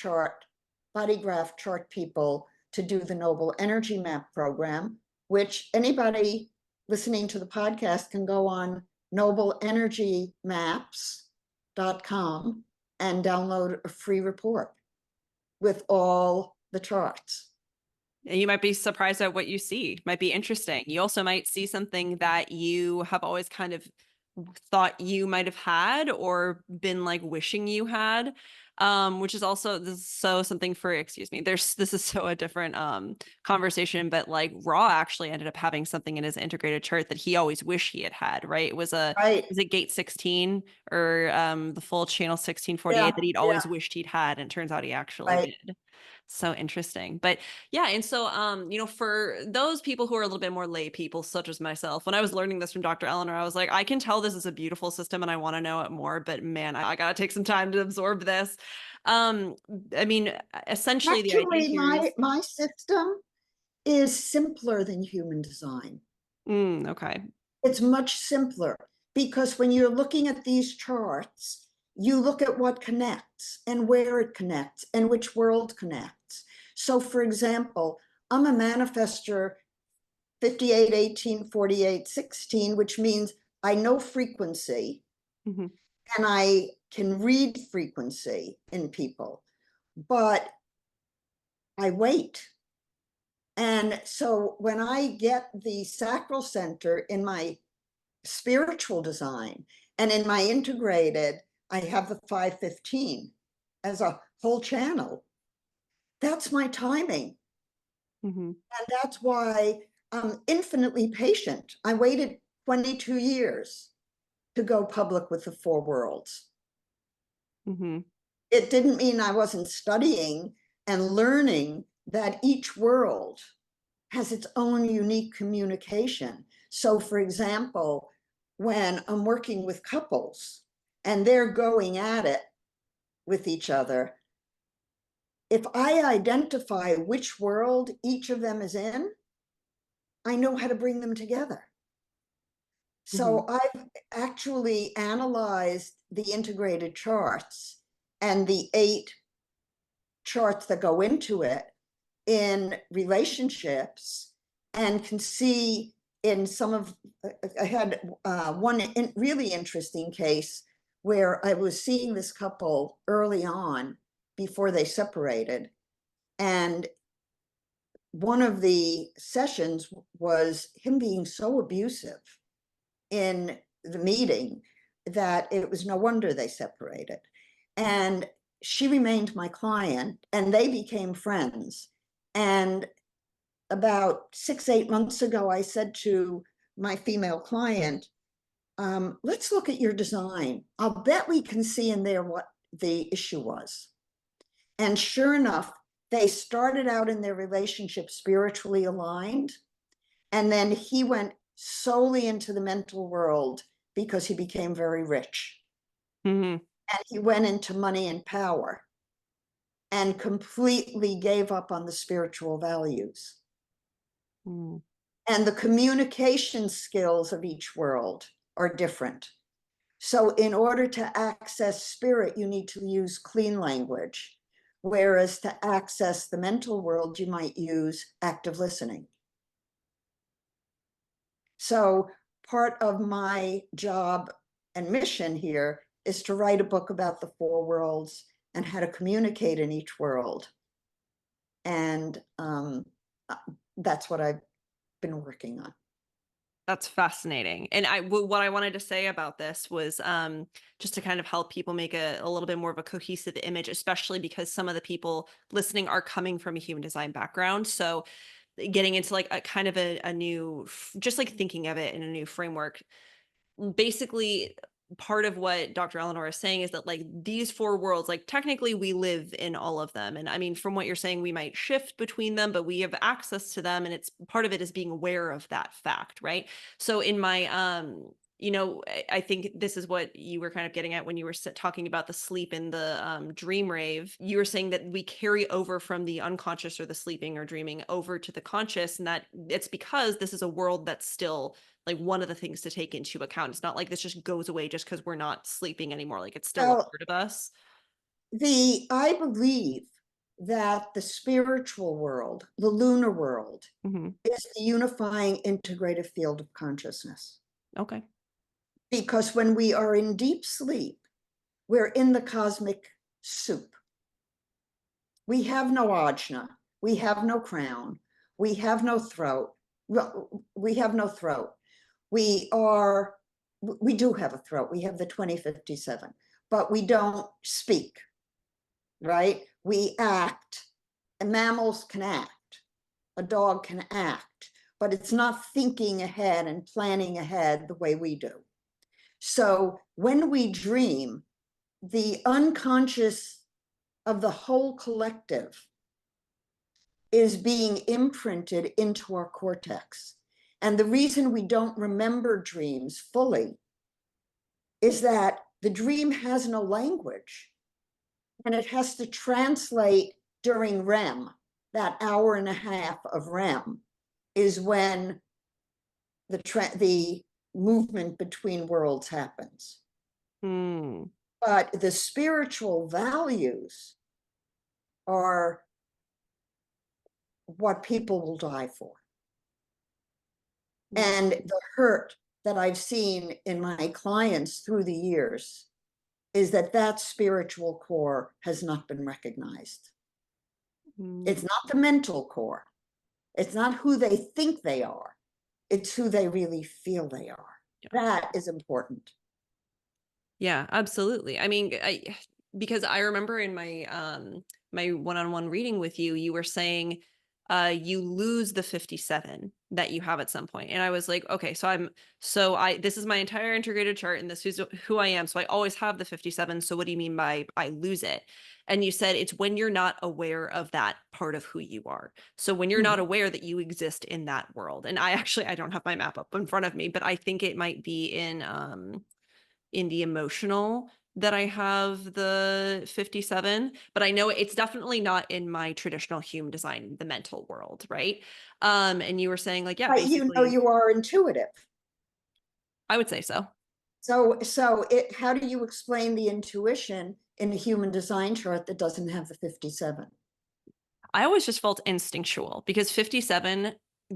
graph chart people to do the Noble Energy Map program, which anybody listening to the podcast can go on nobleenergymaps.com and download a free report with all the charts. And you might be surprised at what you see. Might be interesting. You also might see something that you have always kind of thought you might have had or been like wishing you had, which is also this is so something for, excuse me, this is so a different conversation, but like Ra actually ended up having something in his integrated chart that he always wished he had, right? It was is it gate 16 or the full channel 1648 that he'd always wished he'd had, and it turns out he actually did. So interesting. But yeah, and so for those people who are a little bit more lay people, such as myself, when I was learning this from Dr. Eleanor, I was like, I can tell this is a beautiful system and I want to know it more, but man, I gotta take some time to absorb this. I mean, essentially the idea here is my system is simpler than human design. Okay. It's much simpler because when you're looking at these charts, you look at what connects and where it connects and which world connects. So for example, I'm a manifestor 58, 18, 48, 16, which means I know frequency and I can read frequency in people. but I wait. And so when I get the sacral center in my spiritual design and in my integrated, I have the 515 as a whole channel. That's my timing. Mm-hmm. And that's why I'm infinitely patient. I waited 22 years to go public with the four worlds. Mm-hmm. It didn't mean I wasn't studying and learning that each world has its own unique communication. So, for example, when I'm working with couples and they're going at it with each other, if I identify which world each of them is in, I know how to bring them together. Mm-hmm. So I've actually analyzed the integrated charts and the 8 charts that go into it in relationships, and can see in some of, I had one really interesting case where I was seeing this couple early on before they separated. And one of the sessions was him being so abusive in the meeting that it was no wonder they separated. And she remained my client and they became friends. And about 6, 8 months ago, I said to my female client, let's look at your design. I'll bet we can see in there what the issue was. And sure enough, they started out in their relationship spiritually aligned. And then he went solely into the mental world because he became very rich. Mm-hmm. And he went into money and power and completely gave up on the spiritual values. Mm. And the communication skills of each world are different. So, in order to access spirit, you need to use clean language. Whereas to access the mental world, you might use active listening. So, part of my job and mission here is to write a book about the four worlds and how to communicate in each world. And that's what I've been working on. That's fascinating. And what I wanted to say about this was just to kind of help people make a little bit more of a cohesive image, especially because some of the people listening are coming from a human design background. So getting into like a kind of a new, just like thinking of it in a new framework. Basically, part of what Dr. Eleanor is saying is that like these four worlds, like technically we live in all of them. And I mean, from what you're saying, we might shift between them, but we have access to them. And it's part of it is being aware of that fact, right? So in my I think this is what you were kind of getting at when you were talking about the sleep in the dream rave. You were saying that we carry over from the unconscious or the sleeping or dreaming over to the conscious, and that it's because this is a world that's still like one of the things to take into account. It's not like this just goes away just because we're not sleeping anymore. Like it's still a Well, part of us. I believe that the spiritual world, the lunar world, Mm-hmm. is the unifying integrative field of consciousness. Okay. Because when we are in deep sleep, we're in the cosmic soup. We have no ajna, we have no crown, we have no throat. We have no throat. We do have a throat. We have the 2057, but we don't speak, right? We act, and mammals can act. A dog can act, but it's not thinking ahead and planning ahead the way we do. So when we dream, the unconscious of the whole collective is being imprinted into our cortex. And the reason we don't remember dreams fully is that the dream has no language and it has to translate during REM. That hour and a half of REM is when the movement between worlds happens. Hmm. But the spiritual values are what people will die for. And the hurt that I've seen in my clients through the years is that that spiritual core has not been recognized. It's not the mental core. It's not who they think they are. It's who they really feel they are. Yeah. That is important. Yeah, absolutely. I mean, because I remember in my one-on-one reading with you, you were saying you lose the 57 that you have at some point. And I was like, okay, so I this is my entire integrated chart and this is who I am. So I always have the 57. So what do you mean by I lose it? And you said it's when you're not aware of that part of who you are. So when you're not aware that you exist in that world. And I don't have my map up in front of me, but I think it might be in the emotional that I have the 57, but I know it's definitely not in my traditional human design, the mental world, right? And you were saying like, yeah, But you know, basically, you are intuitive. I would say so. So how do you explain the intuition in a human design chart that doesn't have the 57? I always just felt instinctual because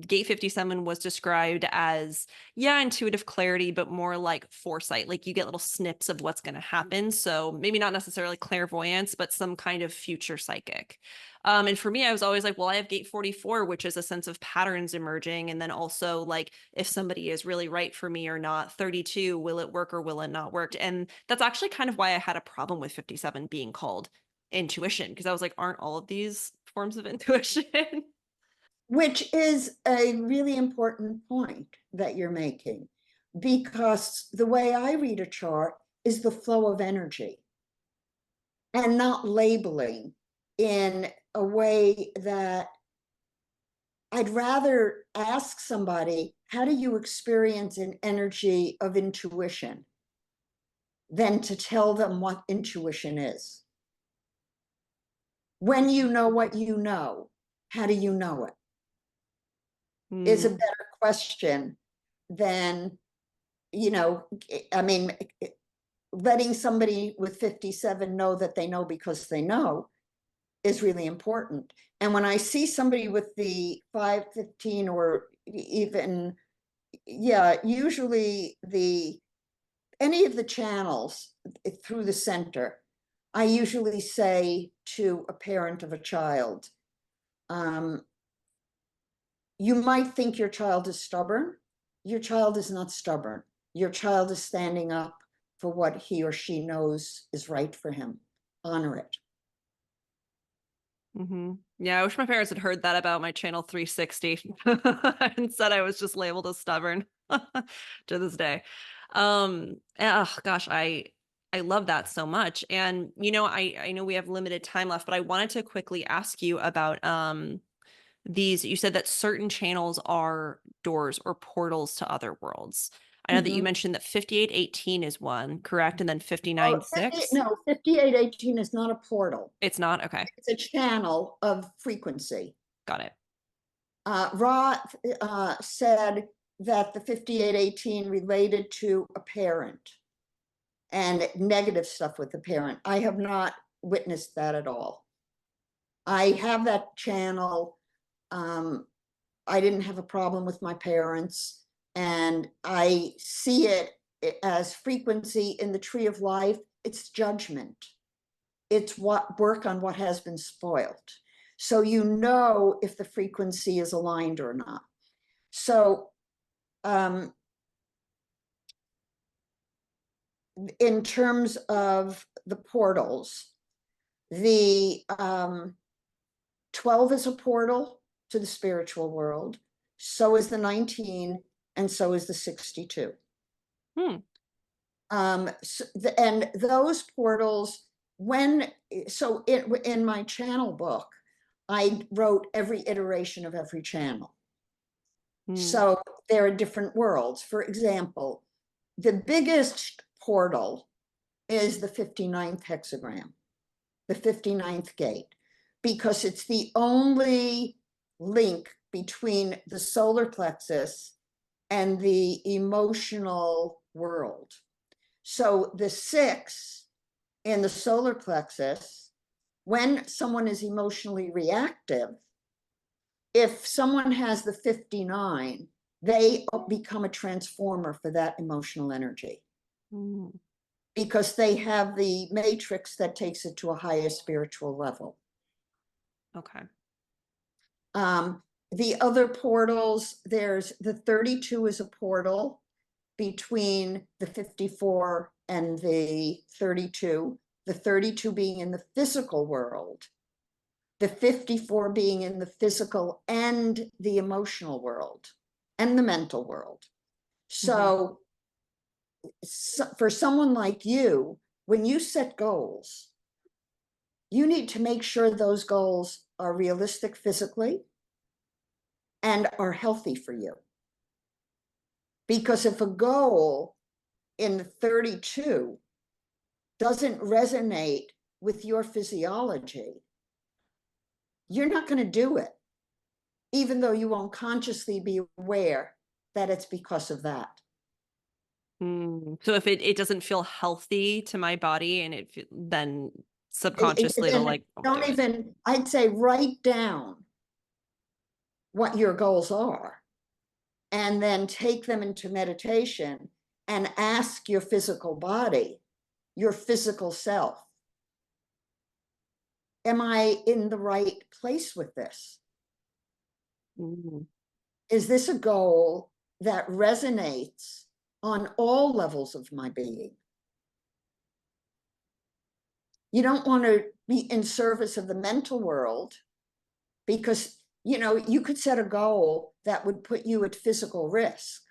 gate 57 was described as, yeah, intuitive clarity, but more like foresight. Like you get little snips of what's going to happen. So maybe not necessarily clairvoyance, but some kind of future psychic. And for me, I was always like, well, I have gate 44, which is a sense of patterns emerging. And then also like if somebody is really right for me or not. 32, will it work or will it not work? And that's actually kind of why I had a problem with 57 being called intuition, because I was like, aren't all of these forms of intuition? Which is a really important point that you're making, because the way I read a chart is the flow of energy and not labeling in a way that I'd rather ask somebody, how do you experience an energy of intuition, than to tell them what intuition is. When you know what you know, how do you know it? Is a Mm, better question than, you know, I mean, letting somebody with 57 know that they know because they know is really important. And when I see somebody with the 515 or even, yeah, usually any of the channels through the center, I usually say to a parent of a child, you might think your child is stubborn. Your child is not stubborn. Your child is standing up for what he or she knows is right for him. Honor it. yeah, I wish my parents had heard that about my channel 360 and said I was just labeled as stubborn to this day. Oh gosh, I love that so much. And I know we have limited time left, but I wanted to quickly ask you about these. You said that certain channels are doors or portals to other worlds. I know that you Mhm. mentioned that 5818 is one, correct? And then Oh, 59.6? no, 5818 is not a portal. It's not? Okay. It's a channel of frequency. Got it. Ra said that the 5818 related to a parent and negative stuff with the parent. I have not witnessed that at all. I have that channel. I didn't have a problem with my parents, and I see it as frequency in the tree of life. It's judgment. It's what work on what has been spoiled. So you know if the frequency is aligned or not. So in terms of the portals, the 12 is a portal to the spiritual world. So is the 19, and so is the 62. Hmm. And those portals, in my channel book, I wrote every iteration of every channel. Hmm. So there are different worlds. For example, the biggest portal is the 59th hexagram, the 59th gate, because it's the only link between the solar plexus and the emotional world. So the 6 in the solar plexus, when someone is emotionally reactive, if someone has the 59, they become a transformer for that emotional energy. Hmm. because they have the matrix that takes it to a higher spiritual level. Okay. The other portals, there's the 32 is a portal between the 54 and the 32 being in the physical world, the 54 being in the physical and the emotional world and the mental world. So, for someone like you, when you set goals, you need to make sure those goals are realistic physically and are healthy for you. Because if a goal in the 32 doesn't resonate with your physiology, you're not going to do it, even though you won't consciously be aware that it's because of that. So if it doesn't feel healthy to my body, and then subconsciously it'll like don't even, I'd say write down what your goals are and then take them into meditation and ask your physical body, your physical self, am I in the right place with this? Is this a goal that resonates on all levels of my being? You don't want to be in service of the mental world, because you could set a goal that would put you at physical risk,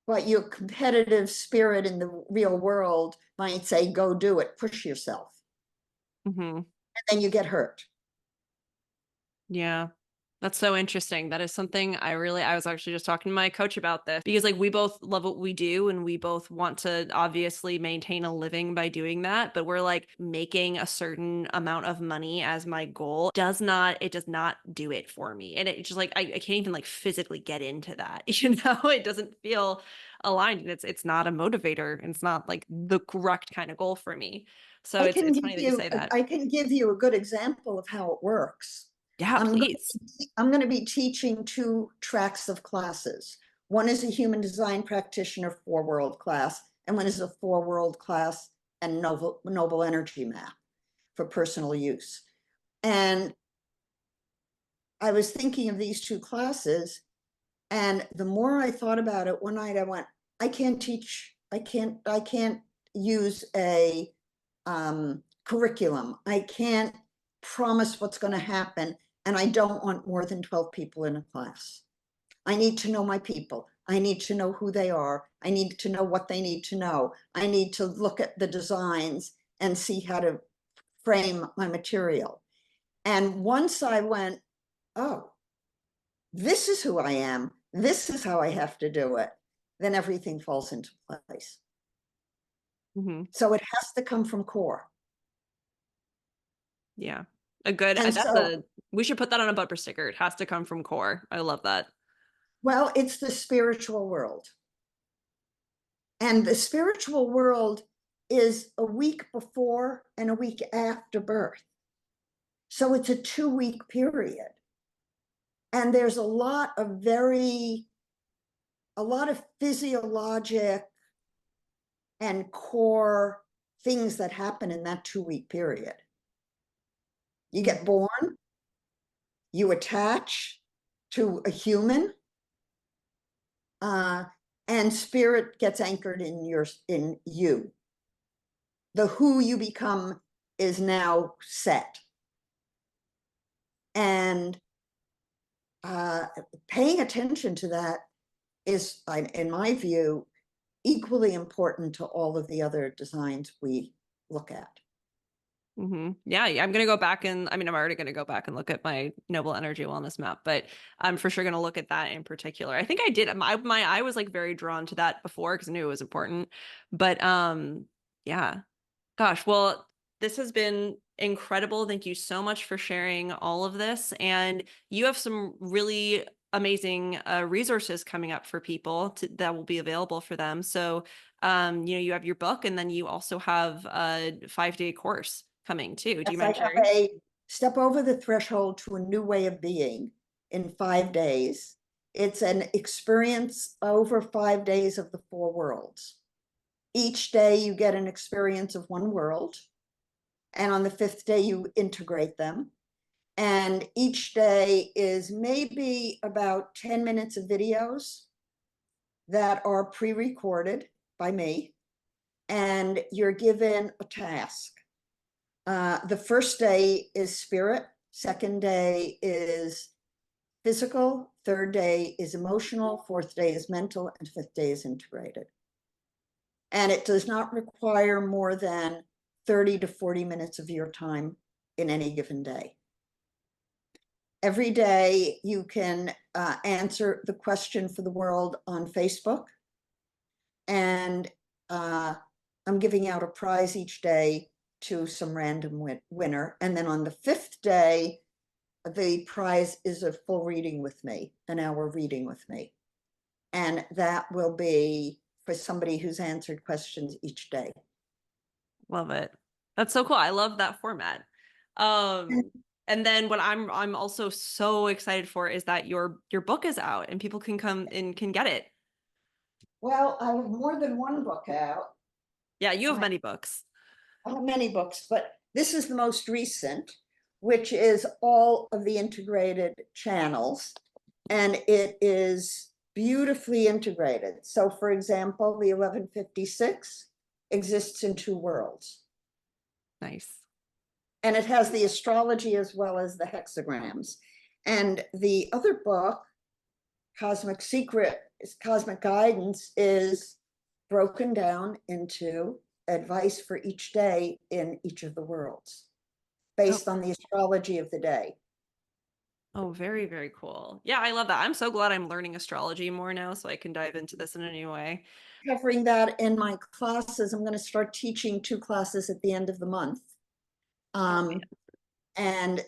but your competitive spirit in the real world might say, go do it, push yourself. And then you get hurt. Yeah. That's so interesting. That is something I was actually just talking to my coach about this, because like we both love what we do and we both want to obviously maintain a living by doing that. But we're like, making a certain amount of money as my goal does not do it for me. And it's just like, I can't even like physically get into that, it doesn't feel aligned, and it's not a motivator. It's not like the correct kind of goal for me. So it's funny that you say that. I can give you a good example of how it works. Yeah, please. I'm going to be teaching 2 tracks of classes. One is a human design practitioner 4-world class, and one is a 4-world class and noble energy map for personal use. And I was thinking of these 2 classes, and the more I thought about it, one night I went, I can't use a curriculum. I can't promise what's going to happen. And I don't want more than 12 people in a class. I need to know my people. I need to know who they are. I need to know what they need to know. I need to look at the designs and see how to frame my material. And once I went, oh, this is who I am, this is how I have to do it, then everything falls into place. So it has to come from core. Yeah. We should put that on a bumper sticker. It has to come from core. I love that. Well, it's the spiritual world. And the spiritual world is a week before and a week after birth. So it's a 2-week period. And there's a lot of physiologic and core things that happen in that 2-week period. You get born, you attach to a human, and spirit gets anchored in you. The who you become is now set. And paying attention to that is, in my view, equally important to all of the other designs we look at. Yeah, I'm going to go back and I'm already going to go back and look at my noble energy wellness map, but I'm for sure going to look at that in particular. I think I did. My eye was like very drawn to that before because I knew it was important. But yeah, gosh, well, this has been incredible. Thank you so much for sharing all of this. And you have some really amazing resources coming up for people that will be available for them. So, you have your book, and then you also have a 5-day course coming too. Do you mind sharing? A Step Over the Threshold to a New Way of Being in 5 days. It's an experience over 5 days of the 4 worlds. Each day you get an experience of one world. And on the fifth day, you integrate them. And each day is maybe about 10 minutes of videos that are pre-recorded by me. And you're given a task. The first day is spirit. Second day is physical. Third day is emotional. Fourth day is mental. And fifth day is integrated. And it does not require more than 30 to 40 minutes of your time in any given day. Every day you can answer the question for the world on Facebook. And I'm giving out a prize each day to some random winner. And then on the fifth day, the prize is a full reading with me, an hour reading with me. And that will be for somebody who's answered questions each day. Love it. That's so cool. I love that format. And then what I'm also so excited for is that your book is out and people can come and can get it. Well, I have more than one book out. Yeah, you have many books. I have many books, but this is the most recent, which is all of the integrated channels. And it is beautifully integrated. So for example, the 1156 exists in two worlds. Nice. And it has the astrology as well as the hexagrams. And the other book, Cosmic Secret, Cosmic Guidance, is broken down into advice for each day in each of the worlds based on the astrology of the day. Oh, very, very cool. Yeah, I love that. I'm so glad I'm learning astrology more now so I can dive into this in a new way. Covering that in my classes. I'm going to start teaching 2 classes at the end of the month. And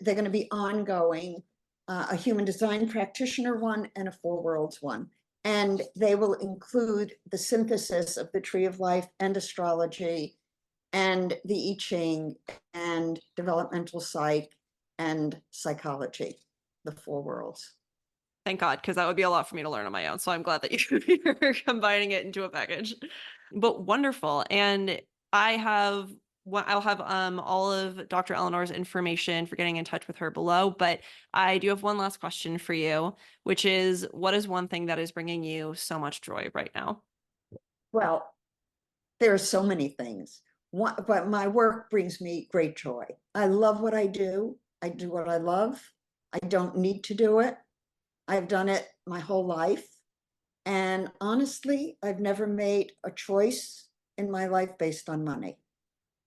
they're going to be ongoing, a human design practitioner one and a 4 worlds one. And they will include the synthesis of the tree of life and astrology and the I Ching and developmental psych and psychology, the 4 worlds. Thank God, because that would be a lot for me to learn on my own. So I'm glad that you're combining it into a package. But wonderful. And I'll have all of Dr. Eleanor's information for getting in touch with her below. But I do have one last question for you, which is, what is one thing that is bringing you so much joy right now? Well, there are so many things. But my work brings me great joy. I love what I do. I do what I love. I don't need to do it. I've done it my whole life. And honestly, I've never made a choice in my life based on money.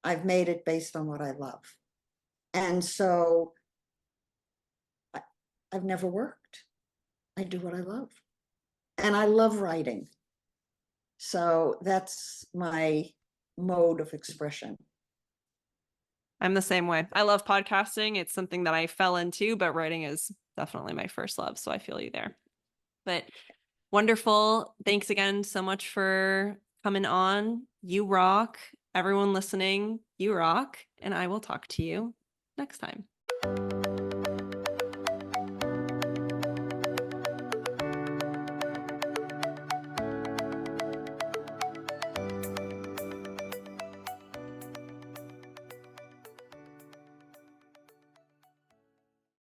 I've made it based on what I love. And so I've never worked. I do what I love. And I love writing. So that's my mode of expression. I'm the same way. I love podcasting. It's something that I fell into, but writing is definitely my first love. So I feel you there. But wonderful. Thanks again so much for coming on. You rock. Everyone listening, you rock. And I will talk to you next time.